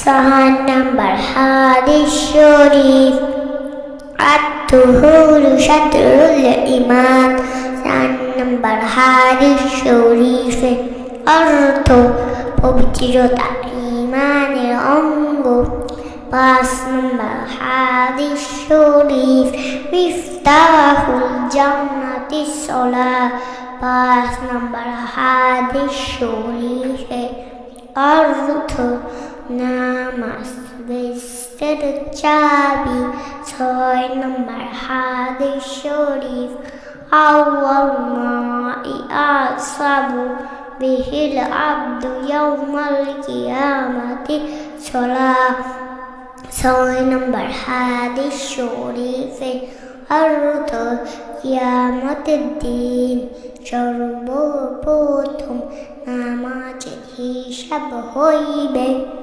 ছয় নম্বর হাদিস শরীফ, আত-তুহুরু শাতরুল ঈমান। ৪ নম্বর হাদিস শরীফের অর্থ পবিত্রতা ঈমানের অঙ্গ। ৫ নম্বর হাদিস শরীফ, মিফতাহুল জান্নাতিস সালাত। ৫ নম্বর হাদিস শরীফের অর্থ নামাজ বেহেশতের চাবি। ৬ নম্বর হাদিস শরীফ, আউয়ালু মা ইউহাসাবু বিহিল আবদু ইয়াউমাল কিয়ামাতি সালাত। ৬ নম্বর হাদিস শরীফের অর্থ কিয়ামতের দিন সর্বপ্রথম নামাজের হিসাব হইবে।